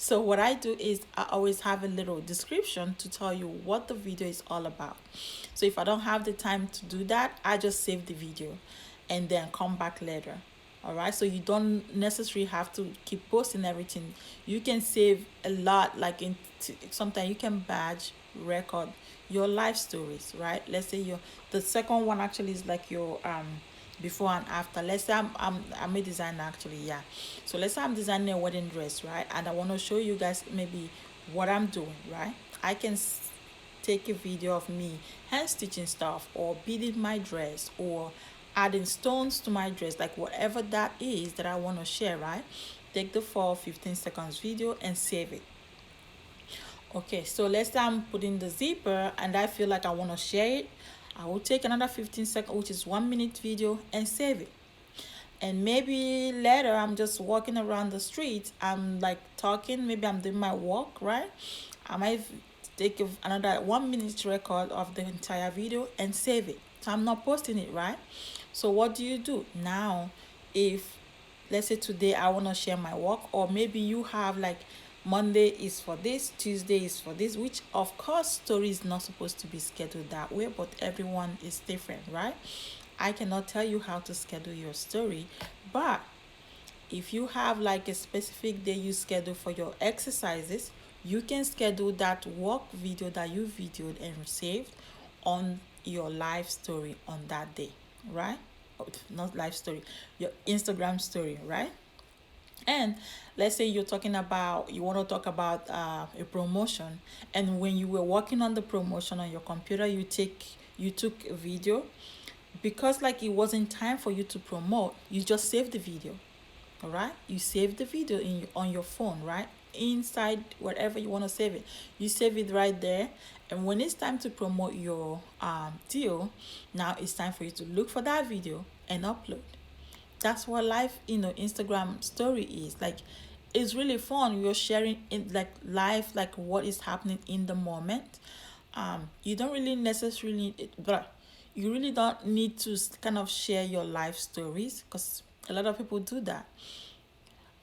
So what I do is I always have a little description to tell you what the video is all about. So if I don't have the time to do that, I just save the video and then come back later. All right, so you don't necessarily have to keep posting everything. You can save a lot, like in sometimes you can badge record your life stories, right? Let's say your the second one actually is like your before and after. Let's say I'm a designer actually, yeah. So let's say I'm designing a wedding dress, right? And I want to show you guys maybe what I'm doing, right? I can take a video of me hand stitching stuff or beading my dress or adding stones to my dress, like whatever that is that I want to share, right? Take the 15 seconds video and save it. Okay, so let's say I'm putting the zipper and I feel like I want to share it. I will take another 15 seconds, which is 1 minute video, and save it. And maybe later I'm just walking around the street, I'm like talking, maybe I'm doing my walk, right? I might take another 1 minute record of the entire video and save it. So I'm not posting it, right? So what do you do now? If let's say today I want to share my work, or maybe you have like Monday is for this, Tuesday is for this, which of course story is not supposed to be scheduled that way, but everyone is different, right? I cannot tell you how to schedule your story, but if you have like a specific day you schedule for your exercises, you can schedule that work video that you videoed and saved on your live story on that day, right? Oh, not live story, your Instagram story, right? And let's say you're talking about, you want to talk about a promotion, and when you were working on the promotion on your computer, you took a video, because like it wasn't time for you to promote, you just saved the video. All right, you save the video on your phone, right? Inside whatever you want to save it, you save it right there. And when it's time to promote your deal, now it's time for you to look for that video and upload. That's what live, Instagram story is like. It's really fun. You're sharing it like live, like what is happening in the moment. You don't really necessarily, but you really don't need to kind of share your life stories, because a lot of people do that.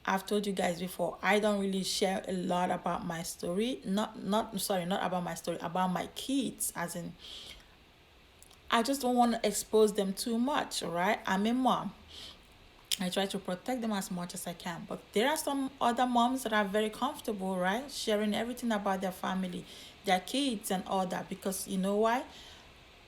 I've told you guys before, I don't really share a lot about my story. Not sorry, not about my story, about my kids, as in I just don't want to expose them too much, all right? I'm a mom. I try to protect them as much as I can. But there are some other moms that are very comfortable, right? Sharing everything about their family, their kids, and all that. Because you know why?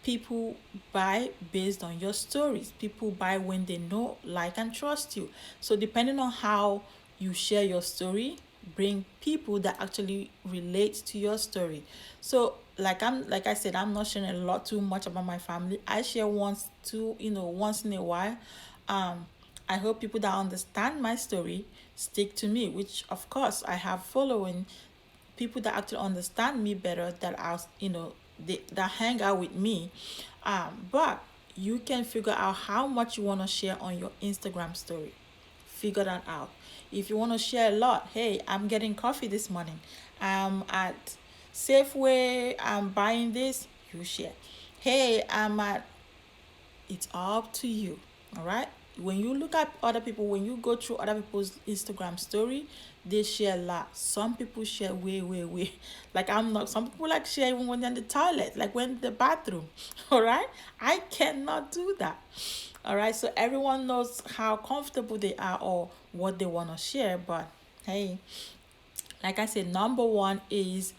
People buy based on your stories. People buy when they know, like, and trust you. So depending on how you share your story, bring people that actually relate to your story. So like I said, I'm not sharing a lot too much about my family. I share once in a while. um I hope people that understand my story stick to me, which of course I have following people that actually understand me better, that are that hang out with me. But you can figure out how much you want to share on your Instagram story. Figure that out. If you want to share a lot, hey, I'm getting coffee this morning, I'm at Safeway, I'm buying this, you share. Hey, I'm at, it's up to you. All right, when you look at other people, when you go through other people's Instagram story, they share a lot. Some people share way like I'm not, some people like share even when they're in the toilet, like when in the bathroom. All right, I cannot do that. All right, so everyone knows how comfortable they are or what they want to share. But hey, like I said, number one is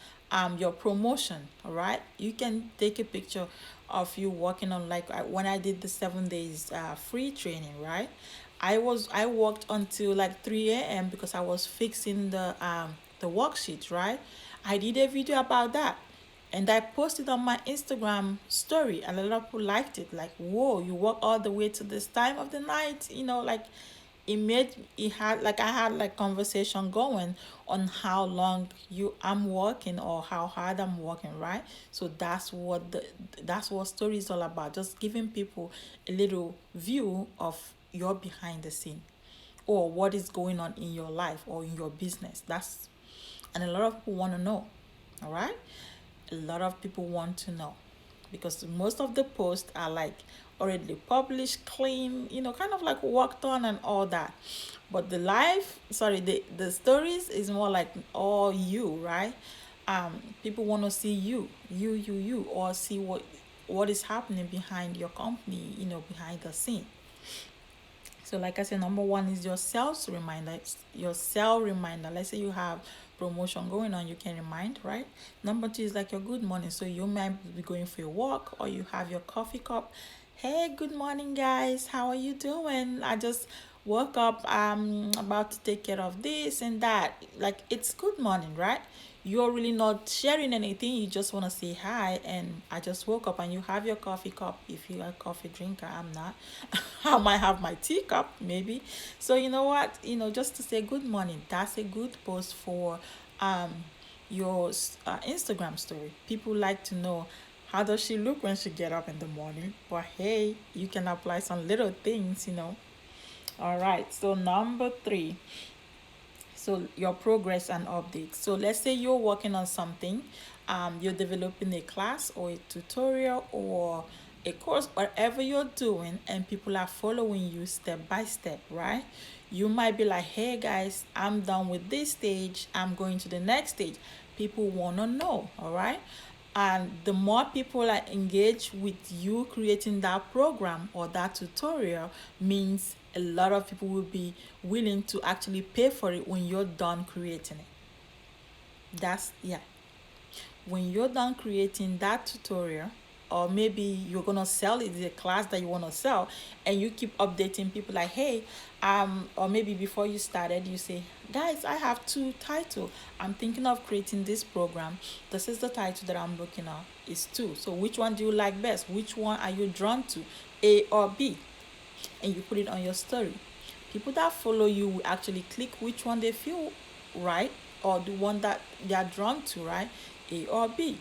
your promotion. All right, you can take a picture of you working on, like when I did the 7 days free training, right? I worked until like 3 a.m. because I was fixing the worksheet, right? I did a video about that, and I posted on my Instagram story, and a lot of people liked it. Like, whoa, you work all the way to this time of the night, like it had, like I had like conversation going on how long I'm working or how hard I'm working, right? So that's what story is all about. Just giving people a little view of your behind the scene, or what is going on in your life or in your business. That's, and a lot of people want to know. All right, a lot of people want to know. because most of the posts are like already published, clean, kind of like worked on and all that. But the stories is more like all you, right? People want to see you, or see what is happening behind your company, behind the scene. So like I said, number one is your sales reminder. Your sale reminder. Let's say you have promotion going on, you can remind, right? Number two is like your good morning. So you might be going for a walk, or you have your coffee cup. Hey, good morning, guys. How are you doing? I just woke up. I'm about to take care of this and that. Like, it's good morning, right? You're really not sharing anything, you just want to say hi. And I just woke up, and you have your coffee cup. If you're a coffee drinker, I'm not. I might have my teacup maybe. So you know what, just to say good morning, that's a good post for um your Instagram story. People like to know how does she look when she get up in the morning. But hey, you can apply some little things. All right, so number three, so your progress and updates. So let's say you're working on something, you're developing a class or a tutorial or a course, whatever you're doing, and people are following you step by step, right? You might be like, hey guys, I'm done with this stage, I'm going to the next stage. People want to know, all right? And the more people are engaged with you creating that program or that tutorial, means a lot of people will be willing to actually pay for it when you're done creating it. That's, yeah, when you're done creating that tutorial, or maybe you're gonna sell it, the class that you want to sell, and you keep updating people like, hey, or maybe before you started, you say, guys, I have two title, I'm thinking of creating this program, this is the title that I'm looking at, it's two, so which one do you like best, which one are you drawn to, A or B? And you put it on your story. People that follow you will actually click which one they feel right, or the one that they are drawn to, right? A or B.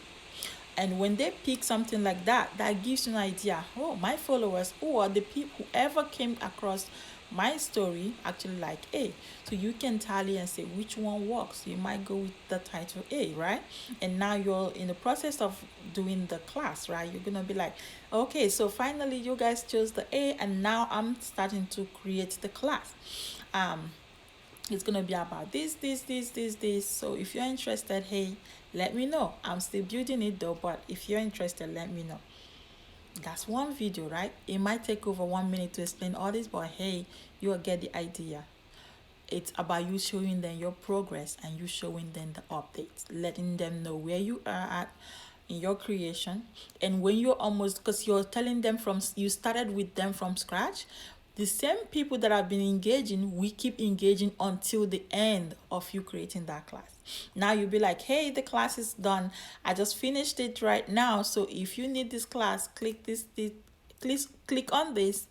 And when they pick something like that, that gives you an idea. Oh, my followers, or the people, whoever came across my story actually like A. So you can tally and say which one works. You might go with the title A, right? And now you're in the process of doing the class, right? You're gonna be like, okay, so finally you guys chose the A, and now I'm starting to create the class. Um, it's gonna be about this. So if you're interested, hey, let me know. I'm still building it though, but if you're interested, let me know. That's one video, right? It might take over 1 minute to explain all this, but hey, you'll get the idea. It's about you showing them your progress, and you showing them the updates, letting them know where you are at in your creation. And when you're almost, because you're telling them from, you started with them from scratch, the same people that have been engaging, we keep engaging until the end of you creating that class. Now you'll be like, hey, the class is done, I just finished it right now, so if you need this class, click this, please click on this,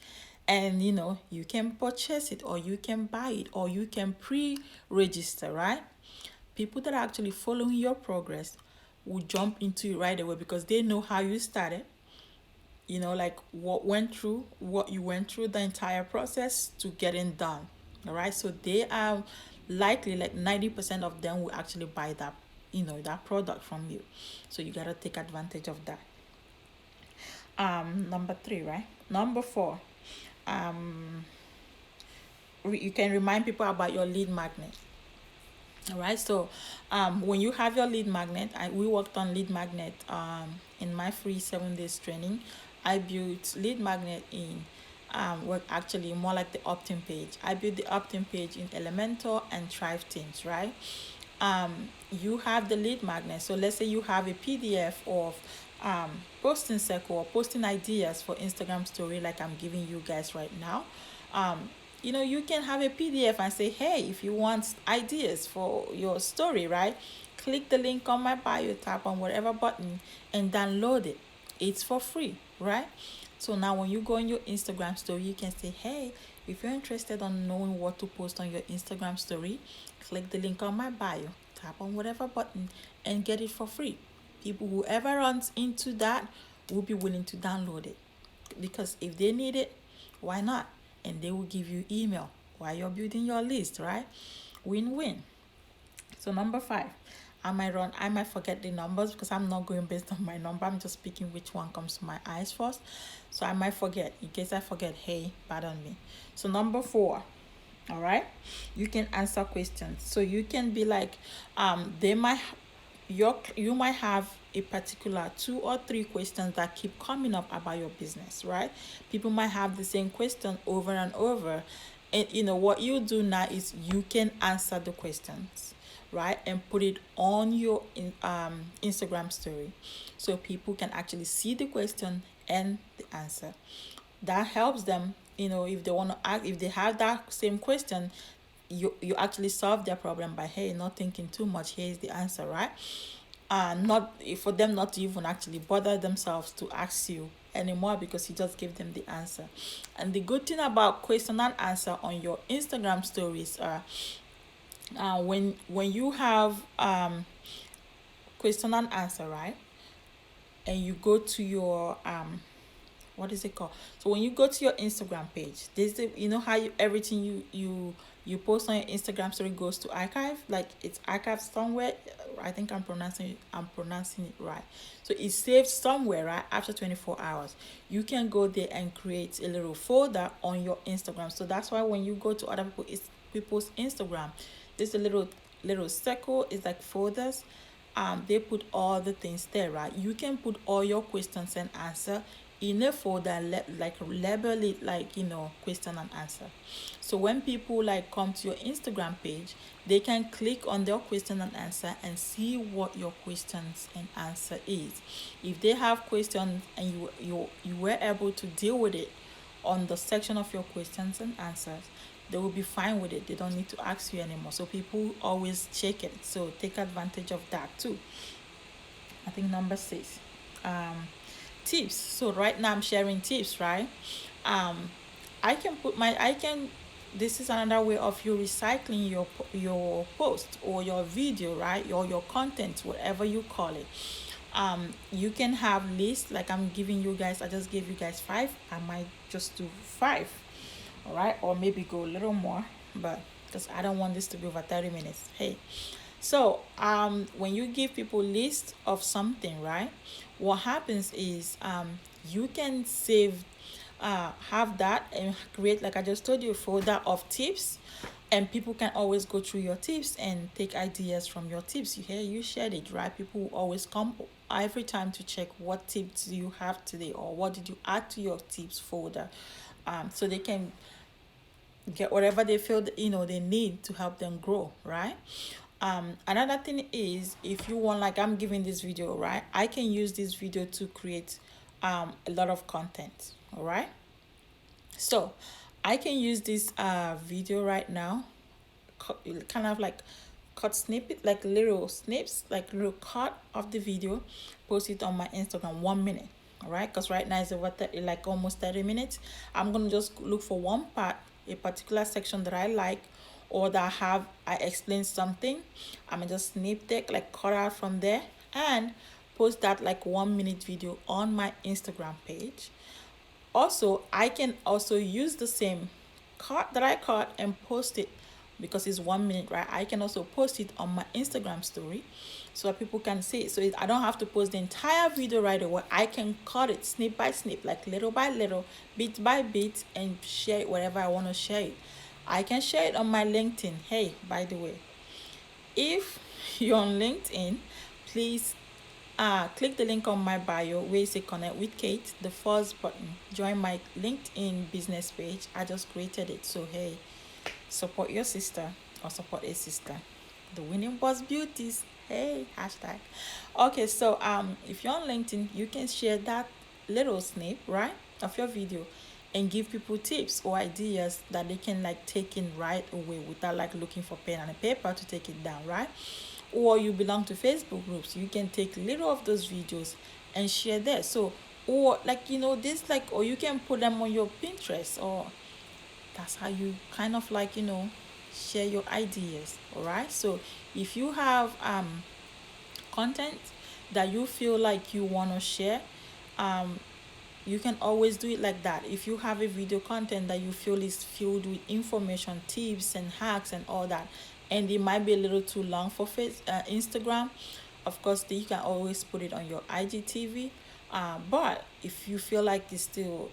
and you can purchase it, or you can buy it, or you can pre-register, right? People that are actually following your progress will jump into it right away, because they know how you started, like what you went through, the entire process to getting done. All right, so they are likely, like 90% of them will actually buy that product from you. So you got to take advantage of that. Number three, right? Number four, um you can remind people about your lead magnet. All right, so when you have your lead magnet, we worked on lead magnet in my free 7 days training. I built lead magnet in well, actually more like the opt-in page. I built the opt-in page in Elementor and Thrive Teams, right? You have the lead magnet. So let's say you have a PDF of posting circle or posting ideas for Instagram story, like I'm giving you guys right now. You can have a PDF and say, hey, if you want ideas for your story, right? Click the link on my bio, tap on whatever button, and download it. It's for free, right? So now when you go on your Instagram story, you can say, hey, if you're interested on knowing what to post on your Instagram story, click the link on my bio, tap on whatever button, and get it for free. People, whoever runs into that, will be willing to download it, because if they need it, why not? And they will give you email while you're building your list, right? Win-win. So number five, I might forget the numbers because I'm not going based on my number. I'm just picking which one comes to my eyes first. So I might forget. In case I forget, hey, pardon me. So number 4, all right, you can answer questions. So you can be like, they might you might have a particular 2 or 3 questions that keep coming up about your business, right? People might have the same question over and over, and what you do now is you can answer the questions, right, and put it on your Instagram story, so people can actually see the question and the answer. That helps them, if they want to ask, if they have that same question, you actually solve their problem by, hey, not thinking too much, here's the answer, right? Not for them not to even actually bother themselves to ask you anymore, because you just give them the answer. And the good thing about question and answer on your Instagram stories are, when you have question and answer, right, and you go to your what is it called? So when you go to your Instagram page, there's the, how everything you post on your Instagram story goes to archive, like it's archived somewhere. I think I'm pronouncing it right. So it's saved somewhere, right? After 24 hours, you can go there and create a little folder on your Instagram. So that's why when you go to other people's Instagram, there's a little circle. It's like folders. They put all the things there, right? You can put all your questions and answer in a folder, like label it like, question and answer. So when people like come to your Instagram page, they can click on their question and answer and see what your questions and answer is. If they have questions and you were able to deal with it on the section of your questions and answers, they will be fine with it. They don't need to ask you anymore. So people always check it. So take advantage of that too. I think number 6. Tips. So right now I'm sharing tips, right? Um, I can. This is another way of you recycling your post or your video, right? Your content, whatever you call it. You can have lists, like I'm giving you guys. I just gave you guys 5. I might just do 5, all right, or maybe go a little more, but because I don't want this to be over 30 minutes. Hey, so when you give people list of something, right, what happens is you can save, have that and create, like I just told you, a folder of tips, and people can always go through your tips and take ideas from your tips. You shared it, right? People will always come every time to check what tips you have today, or what did you add to your tips folder, so they can get whatever they feel that, they need to help them grow, right? Another thing is, if you want, like I'm giving this video, right, I can use this video to create a lot of content, all right? So I can use this video right now, kind of like cut snippet, like little snips, like little cut of the video, post it on my Instagram, 1 minute. All right, because right now it's over 30, like almost 30 minutes. I'm gonna just look for one part, a particular section that I like, or that I explain something. I'm gonna just snip take, like cut out from there, and post that like 1 minute video on my Instagram page. Also, I can also use the same cut that I cut and post it, because it's 1 minute, right? I can also post it on my Instagram story so that people can see it. So I don't have to post the entire video right away. I can cut it snip by snip, like little by little, bit by bit, and share it wherever I want to share it. I can share it on my LinkedIn. Hey, by the way, if you're on LinkedIn, please click the link on my bio where you say connect with Kate, the first button. Join my LinkedIn business page. I just created it. So hey, support your sister, or support a sister. The winning boss beauties. Hey, hashtag. Okay, so if you're on LinkedIn, you can share that little snip, right, of your video, and give people tips or ideas that they can like take in right away without like looking for pen and a paper to take it down, right? Or you belong to Facebook groups, you can take little of those videos and share there. So, or like, this, like, or you can put them on your Pinterest, or that's how you kind of like, share your ideas. All right, so if you have content that you feel like you want to share, um you can always do it like that. If you have a video content that you feel is filled with information, tips and hacks and all that, and it might be a little too long for Instagram, of course you can always put it on your IGTV. But if you feel like it's still,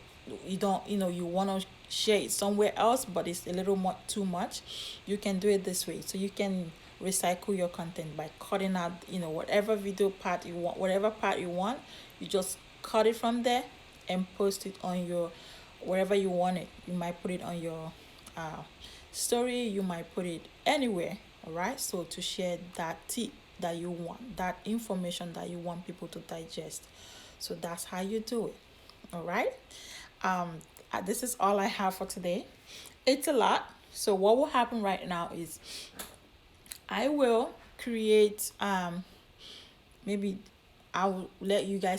you don't, you want to share it somewhere else, but it's a little more too much, you can do it this way. So you can recycle your content by cutting out, whatever video part you want, whatever part you want, you just cut it from there and post it on your, wherever you want it. You might put it on your uh, story, you might put it anywhere. All right, so to share that tip that you want, that information that you want people to digest. So that's how you do it. All right. um this is all I have for today. It's a lot. So what will happen right now is I will create, maybe I'll let you guys